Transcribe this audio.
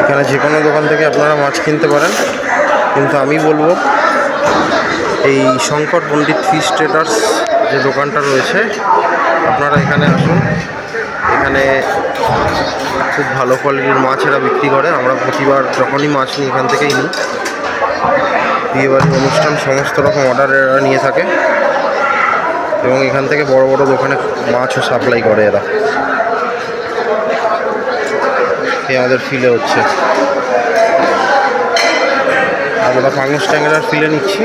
এখানে যে কোনো দোকান থেকে আপনারা মাছ কিনতে পারেন, কিন্তু আমি বলবো এই শঙ্কর পণ্ডিত ফিশ ট্রেডার্স যে দোকানটা রয়েছে, আপনারা এখানে আসুন। এখানে খুব ভালো কোয়ালিটির মাছ এরা বিক্রি করে। আমরা প্রতিবার যখনই মাছ নিই এখান থেকেই নিই। বিয়েবাড়ির অনুষ্ঠান সমস্ত রকম অর্ডার এরা নিয়ে থাকে এবং এখান থেকে বড় বড় দোকানে মাছও সাপ্লাই করে এরা। আমাদের ফিলে হচ্ছে, আমরা পাঙ্গাস ট্যাংরার ফিলে নিচ্ছি।